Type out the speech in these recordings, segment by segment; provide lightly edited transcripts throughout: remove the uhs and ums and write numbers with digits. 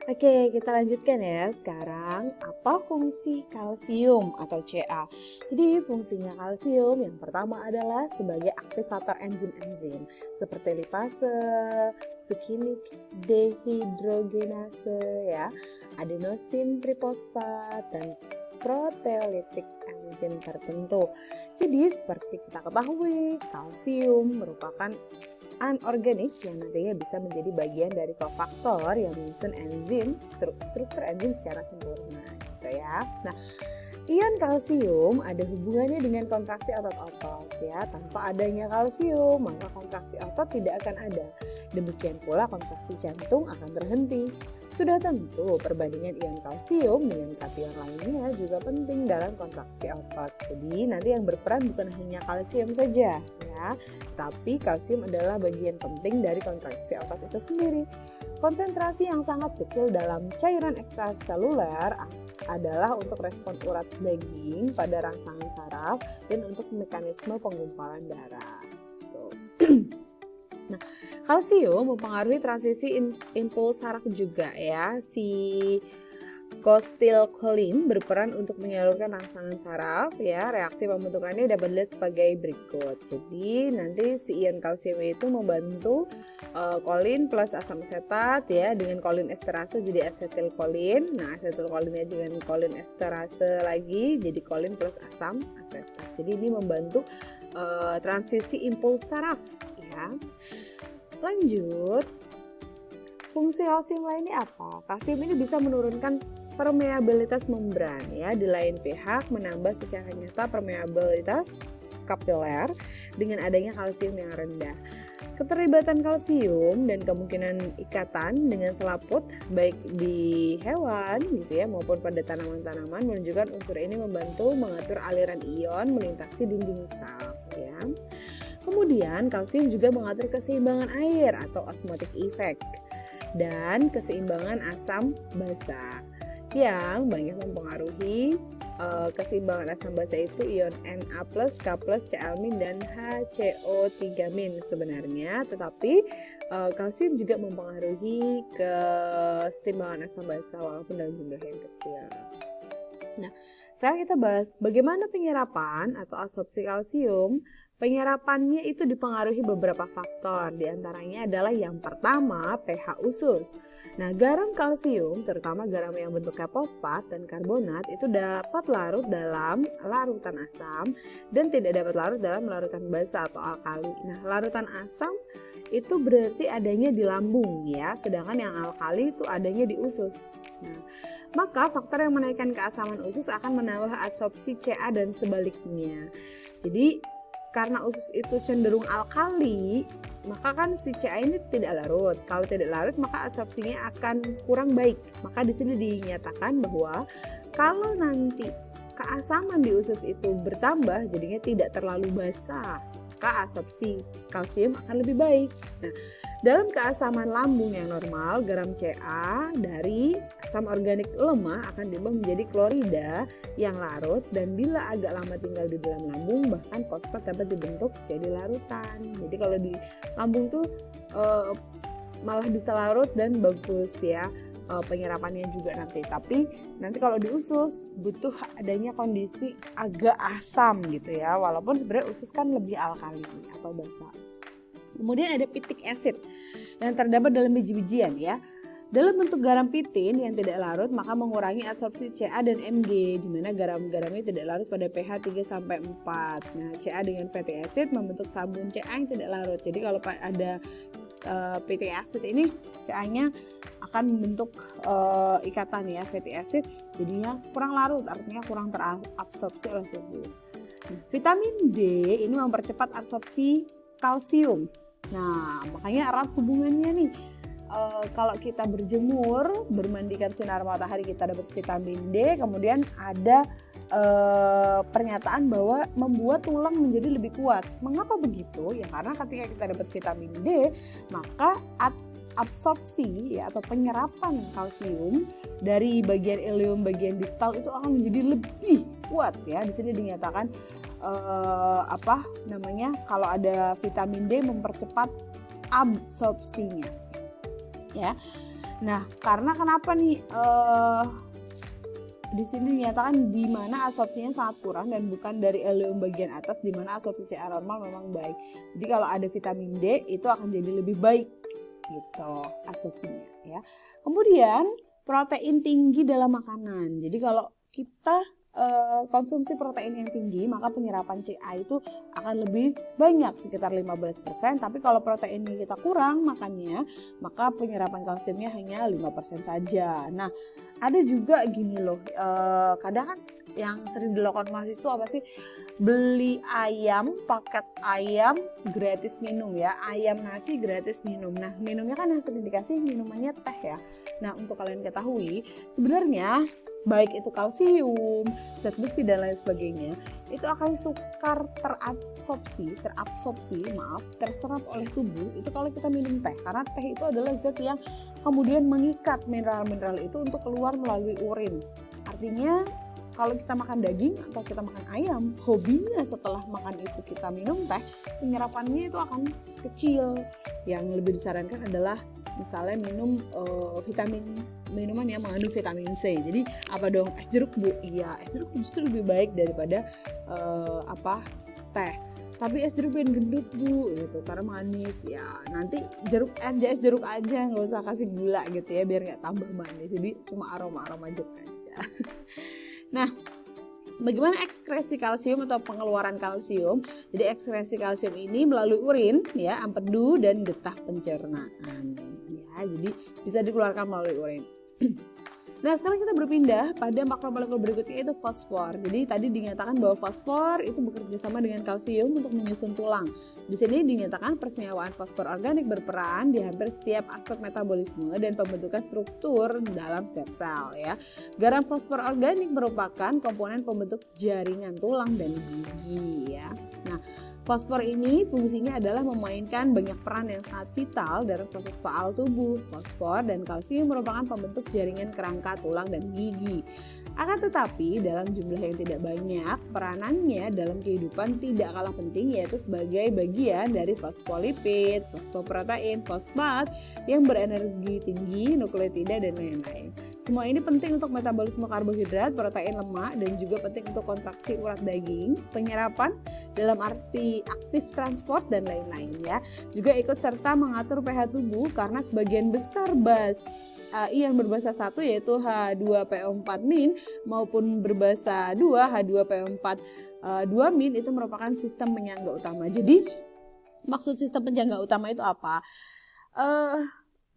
Oke, kita lanjutkan ya. Sekarang, apa fungsi kalsium atau Ca? Jadi, fungsinya kalsium yang pertama adalah sebagai aktivator enzim-enzim seperti lipase, succinic dehidrogenase, ya, adenosin trifosfat, dan proteolitik enzim tertentu. Jadi, seperti kita ketahui, kalsium merupakan anorganik yang nantinya bisa menjadi bagian dari kofaktor yang menyusun enzim, struktur enzim secara sempurna gitu ya. Nah, ion kalsium ada hubungannya dengan kontraksi otot-otot ya. Tanpa adanya kalsium, maka kontraksi otot tidak akan ada. Demikian pula kontraksi jantung akan terhenti. Sudah tentu perbandingan ion kalsium dengan kation lainnya juga penting dalam kontraksi otot. Jadi nanti yang berperan bukan hanya kalsium saja ya, tapi kalsium adalah bagian penting dari kontraksi otot itu sendiri. Konsentrasi yang sangat kecil dalam cairan ekstraseluler adalah untuk respon urat daging pada rangsangan saraf dan untuk mekanisme penggumpalan darah. Nah, kalsium mempengaruhi transisi impuls saraf juga ya. Si Kostilkolin berperan untuk menyalurkan rangsangan saraf ya. Reaksi pembentukannya dapat dilihat sebagai berikut. Jadi nanti si ion kalsium itu membantu kolin plus asam asetat ya, dengan kolin esterase jadi asetilkolin. Nah, asetilkolinnya dengan kolin esterase lagi jadi kolin plus asam asetat. Jadi ini membantu transisi impuls saraf ya. Lanjut, fungsi kalsium lainnya apa? Kalsium ini bisa menurunkan permeabilitas membran ya. Di lain pihak menambah secara nyata permeabilitas kapiler dengan adanya kalsium yang rendah. Keterlibatan kalsium dan kemungkinan ikatan dengan selaput baik di hewan gitu ya maupun pada tanaman-tanaman menunjukkan unsur ini membantu mengatur aliran ion melintasi dinding sel ya. Kemudian kalsium juga mengatur keseimbangan air atau osmotic effect dan keseimbangan asam basa yang banyak mempengaruhi keseimbangan asam basa itu ion Na+, K+, Cl- dan HCO3- sebenarnya, tetapi kalsium juga mempengaruhi keseimbangan asam basa walaupun dalam jumlah yang kecil. Nah, sekarang kita bahas bagaimana penyerapan atau absorpsi kalsium. Penyerapannya itu dipengaruhi beberapa faktor, diantaranya adalah yang pertama pH usus. Nah, garam kalsium, terutama garam yang bentuknya fosfat dan karbonat, itu dapat larut dalam larutan asam dan tidak dapat larut dalam larutan basa atau alkali. Nah, larutan asam itu berarti adanya di lambung ya, sedangkan yang alkali itu adanya di usus. Nah, maka faktor yang menaikkan keasaman usus akan menambah absorpsi Ca dan sebaliknya. Jadi karena usus itu cenderung alkali, maka kan si Ca ini tidak larut. Kalau tidak larut, maka absorpsinya akan kurang baik. Maka di sini dinyatakan bahwa kalau nanti keasaman di usus itu bertambah, jadinya tidak terlalu basah, maka absorpsi kalsium akan lebih baik. Nah, dalam keasaman lambung yang normal, garam Ca dari asam organik lemah akan diubah menjadi klorida yang larut, dan bila agak lama tinggal di dalam lambung, bahkan fosfat dapat dibentuk jadi larutan. Jadi kalau di lambung tuh malah bisa larut dan bagus ya penyerapannya juga nanti. Tapi nanti kalau di usus butuh adanya kondisi agak asam gitu ya, walaupun sebenarnya usus kan lebih alkali atau basa. Kemudian ada pitic acid yang terdapat dalam biji-bijian ya. Dalam bentuk garam pitin yang tidak larut, maka mengurangi absorpsi Ca dan Mg, di mana garam-garamnya tidak larut pada pH 3-4. Nah, Ca dengan fatty acid membentuk sabun Ca yang tidak larut. Jadi kalau ada fatty acid ini, Ca-nya akan membentuk ikatan ya, fatty acid, jadinya kurang larut, artinya kurang terabsorpsi oleh tubuh. Nah, vitamin D ini mempercepat absorpsi kalsium. Nah, makanya erat hubungannya nih. Kalau kita berjemur, bermandikan sinar matahari, kita dapat vitamin D. Kemudian ada pernyataan bahwa membuat tulang menjadi lebih kuat. Mengapa begitu? Ya karena ketika kita dapat vitamin D, maka absorpsi ya, atau penyerapan kalsium dari bagian ileum bagian distal itu akan menjadi lebih kuat ya. Di sini dinyatakan kalau ada vitamin D mempercepat absorpsinya ya. Nah, karena kenapa nih di sini dinyatakan di mana absorpsinya sangat kurang dan bukan dari ileum bagian atas di mana absorpsi CA normal memang baik. Jadi kalau ada vitamin D itu akan jadi lebih baik gitu absorpsinya ya. Kemudian protein tinggi dalam makanan. Jadi kalau kita konsumsi protein yang tinggi maka penyerapan CA itu akan lebih banyak sekitar 15%, tapi kalau proteinnya kita kurang makannya maka penyerapan kalsiumnya hanya 5% saja. Nah, ada juga gini loh, kadang kan yang sering dilakukan mahasiswa apa sih? Beli ayam, paket ayam gratis minum ya, ayam nasi gratis minum. Nah, minumnya kan yang sering dikasih minumannya teh ya. Nah, untuk kalian ketahui sebenarnya baik itu kalsium, zat besi dan lain sebagainya, itu akan sukar terserap oleh tubuh itu kalau kita minum teh. Karena teh itu adalah zat yang kemudian mengikat mineral-mineral itu untuk keluar melalui urin. Artinya kalau kita makan daging atau kita makan ayam, hobinya setelah makan itu kita minum teh, penyerapannya itu akan kecil. Yang lebih disarankan adalah misalnya minum minuman yang mengandung vitamin C. Jadi apa dong? Es jeruk Bu? Iya, es jeruk justru lebih baik daripada teh. Tapi es jeruk bikin gendut Bu, gitu, karena manis ya. Nanti es jeruk aja, nggak usah kasih gula gitu ya, biar nggak tambah manis. Jadi cuma aroma jeruk aja. Nah, bagaimana ekskresi kalsium atau pengeluaran kalsium? Jadi ekskresi kalsium ini melalui urin, ya, empedu dan getah pencernaan. Ya, jadi bisa dikeluarkan melalui urin. Nah, sekarang kita berpindah pada makromolekul berikutnya, yaitu fosfor. Jadi tadi dinyatakan bahwa fosfor itu bekerja sama dengan kalsium untuk menyusun tulang. Di sini dinyatakan persenyawaan fosfor organik berperan di hampir setiap aspek metabolisme dan pembentukan struktur dalam setiap sel ya. Garam fosfor organik merupakan komponen pembentuk jaringan tulang dan gigi ya. Nah, fosfor ini fungsinya adalah memainkan banyak peran yang sangat vital dalam proses faal tubuh. Fosfor dan kalsium merupakan pembentuk jaringan kerangka tulang dan gigi. Akan tetapi dalam jumlah yang tidak banyak, peranannya dalam kehidupan tidak kalah penting, yaitu sebagai bagian dari fosfolipid, fosfoprotein, fosfat yang berenergi tinggi, nukleotida dan lain-lain. Semua ini penting untuk metabolisme karbohidrat, protein, lemak, dan juga penting untuk kontraksi urat daging, penyerapan dalam arti aktif transport dan lain-lain ya. Juga ikut serta mengatur pH tubuh karena sebagian besar ion berbasa 1 yaitu H2PO4- maupun berbasa 2 H2PO4 2- itu merupakan sistem penyangga utama. Jadi maksud sistem penyangga utama itu apa?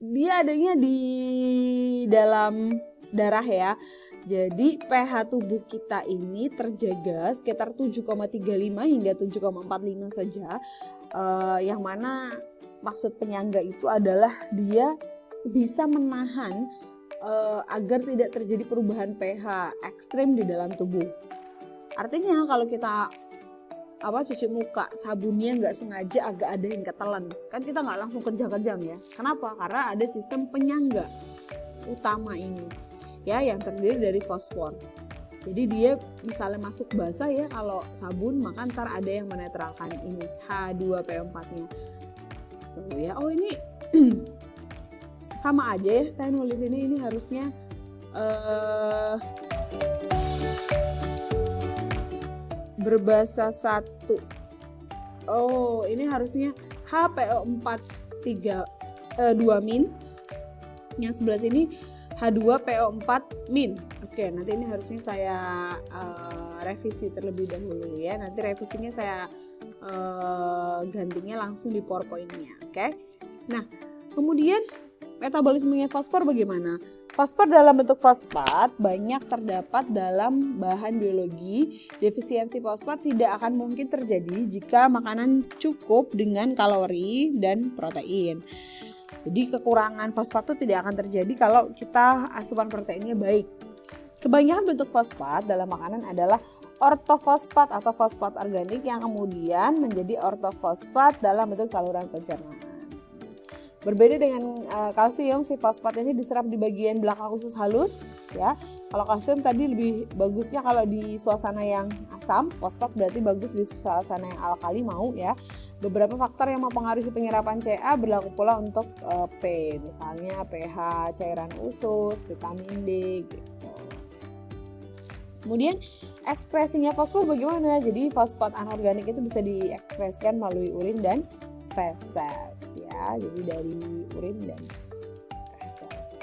Dia adanya di dalam darah ya. Jadi pH tubuh kita ini terjaga sekitar 7,35 hingga 7,45 saja. Yang mana maksud penyangga itu adalah dia bisa menahan agar tidak terjadi perubahan pH ekstrim di dalam tubuh. Artinya kalau kita cuci muka, sabunnya nggak sengaja agak ada yang ketelan, kan kita nggak langsung kejang-kejang ya. Kenapa? Karena ada sistem penyangga utama ini ya, yang terdiri dari fosfor. Jadi dia misalnya masuk basah ya, kalau sabun maka ntar ada yang menetralkan ini H2PO4-nya. Tuh ya, oh ini sama aja ya, saya nulis ini harusnya berbasa 1. Oh, ini harusnya HPO4 2-. Yang sebelah sini H2PO4-. Oke, nanti ini harusnya saya revisi terlebih dahulu ya. Nanti revisinya saya gantinya langsung di PowerPoint-nya, oke? Nah, kemudian metabolismenya fosfor bagaimana? Fosfor dalam bentuk fosfat banyak terdapat dalam bahan biologi. Defisiensi fosfat tidak akan mungkin terjadi jika makanan cukup dengan kalori dan protein. Jadi kekurangan fosfat itu tidak akan terjadi kalau kita asupan proteinnya baik. Kebanyakan bentuk fosfat dalam makanan adalah ortofosfat atau fosfat organik yang kemudian menjadi ortofosfat dalam bentuk saluran pencernaan. Berbeda dengan kalsium, si fosfat ini diserap di bagian belakang usus halus ya. Kalau kalsium tadi lebih bagusnya kalau di suasana yang asam, fosfat berarti bagus di suasana yang alkali mau ya. Beberapa faktor yang mempengaruhi penyerapan Ca berlaku pula untuk P, misalnya pH cairan usus, vitamin D gitu. Kemudian ekspresinya fosfor bagaimana? Jadi fosfat anorganik itu bisa diekspresikan melalui urin dan feses ya. Jadi dari urin dan feses.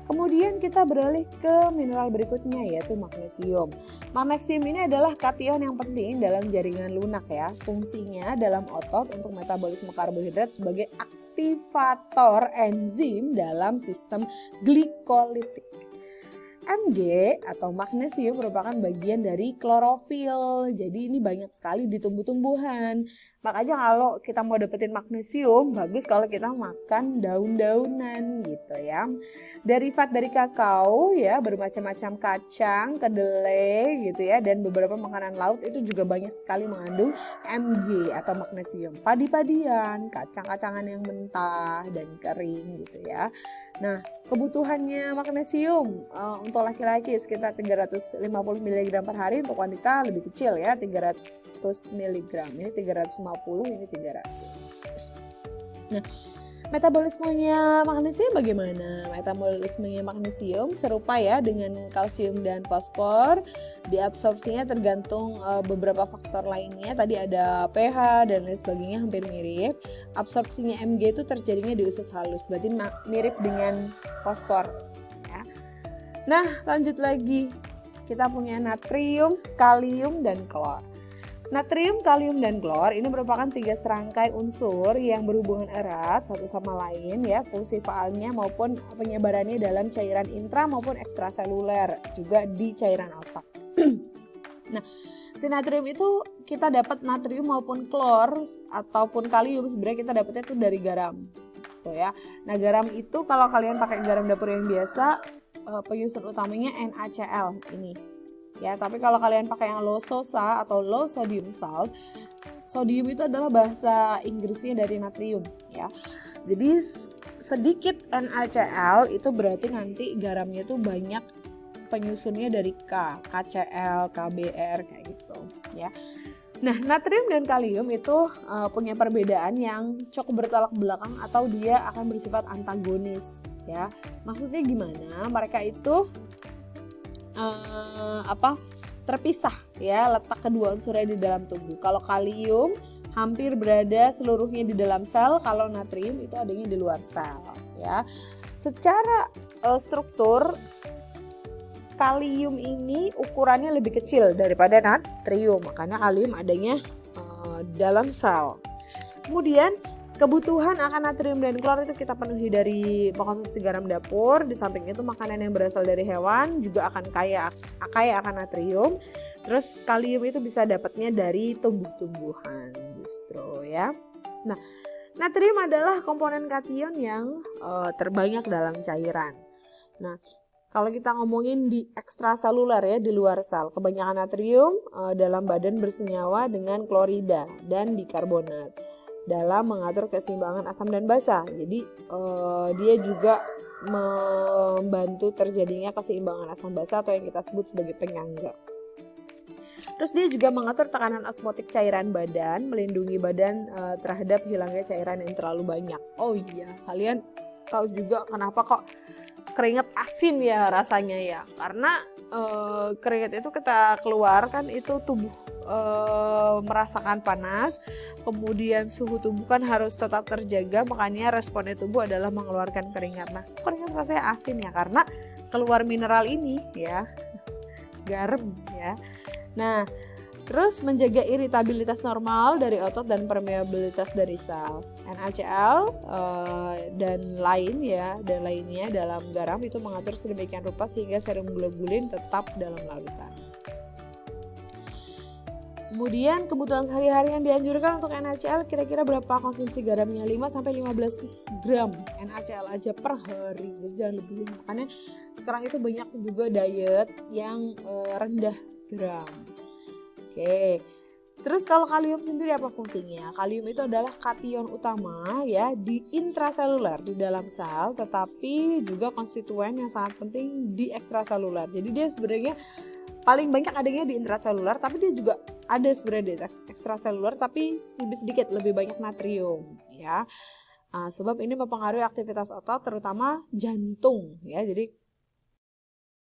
Kemudian kita beralih ke mineral berikutnya yaitu magnesium. Magnesium ini adalah kation yang penting dalam jaringan lunak ya. Fungsinya dalam otot untuk metabolisme karbohidrat sebagai aktivator enzim dalam sistem glikolitik. Mg atau magnesium merupakan bagian dari klorofil. Jadi ini banyak sekali di tumbuh-tumbuhan. Makanya kalau kita mau dapetin magnesium, bagus kalau kita makan daun-daunan gitu ya. Derivat dari kakao ya, bermacam-macam kacang, kedelai gitu ya, dan beberapa makanan laut itu juga banyak sekali mengandung Mg atau magnesium. Padi-padian, kacang-kacangan yang mentah dan kering gitu ya. Nah, kebutuhannya magnesium untuk laki-laki sekitar 350 mg per hari, untuk wanita lebih kecil ya, 300 mg. Ini 350, ini 300. Nah, metabolismenya magnesium bagaimana? Metabolismenya magnesium serupa ya dengan kalsium dan fosfor. Diabsorpsinya tergantung beberapa faktor lainnya. Tadi ada pH dan lain sebagainya, hampir mirip. Absorpsinya Mg itu terjadinya di usus halus, berarti mirip dengan fosfor ya. Nah, lanjut lagi. Kita punya natrium, kalium, dan klor. Natrium, kalium, dan klor ini merupakan 3 serangkai unsur yang berhubungan erat satu sama lain ya, fungsi faalnya maupun penyebarannya dalam cairan intra maupun ekstraseluler, juga di cairan otak. Nah, si natrium itu kita dapat natrium maupun klor ataupun kalium sebenarnya kita dapatnya itu dari garam. Tuh ya. Nah, garam itu kalau kalian pakai garam dapur yang biasa, penyusun utamanya NaCl ini. Ya, tapi kalau kalian pakai yang low SOSA atau low sodium salt, sodium itu adalah bahasa Inggrisnya dari natrium ya. Jadi sedikit NaCl itu berarti nanti garamnya itu banyak penyusunnya dari KCl, KBr kayak gitu ya. Nah, natrium dan kalium itu punya perbedaan yang cukup bertolak belakang atau dia akan bersifat antagonis ya. Maksudnya gimana? Mereka itu terpisah ya, letak kedua unsurnya di dalam tubuh. Kalau kalium hampir berada seluruhnya di dalam sel, kalau natrium itu adanya di luar sel ya. Secara struktur kalium ini ukurannya lebih kecil daripada natrium, makanya kalium adanya dalam sel. Kemudian kebutuhan akan natrium dan klor itu kita penuhi dari mengkonsumsi garam dapur. Di samping itu makanan yang berasal dari hewan juga akan kaya akan natrium. Terus kalium itu bisa dapatnya dari tumbuh-tumbuhan justru ya. Nah, natrium adalah komponen kation yang terbanyak dalam cairan. Nah, kalau kita ngomongin di ekstraseluler ya, di luar sel, kebanyakan natrium dalam badan bersenyawa dengan klorida dan bikarbonat dalam mengatur keseimbangan asam dan basa. Jadi dia juga membantu terjadinya keseimbangan asam basa atau yang kita sebut sebagai penyangga. Terus dia juga mengatur tekanan osmotik cairan badan, melindungi badan terhadap hilangnya cairan yang terlalu banyak. Oh iya, kalian tahu juga kenapa kok keringat asin ya rasanya ya, karena keringat itu kita keluarkan itu tubuh merasakan panas, kemudian suhu tubuh kan harus tetap terjaga, makanya responnya tubuh adalah mengeluarkan keringat. Nah, keringat rasanya asin ya karena keluar mineral ini ya, garam ya. Nah, terus menjaga iritabilitas normal dari otot dan permeabilitas dari sel. NaCl dan lainnya dalam garam itu mengatur sedemikian rupa sehingga serum globulin tetap dalam larutan. Kemudian kebutuhan sehari-hari yang dianjurkan untuk NaCl kira-kira berapa konsumsi garamnya? 5-15 gram NaCl aja per hari, jadi jangan lebih. Makanya sekarang itu banyak juga diet yang rendah gram. Oke. Terus kalau kalium sendiri apa fungsinya? Kalium itu adalah kation utama ya di intraseluler di dalam sel, tetapi juga konstituen yang sangat penting di ekstraseluler. Jadi dia sebenarnya paling banyak adanya di intraseluler, tapi dia juga ada sebenarnya di ekstraseluler, tapi lebih sedikit, lebih banyak natrium ya. Sebab ini mempengaruhi aktivitas otot terutama jantung ya. Jadi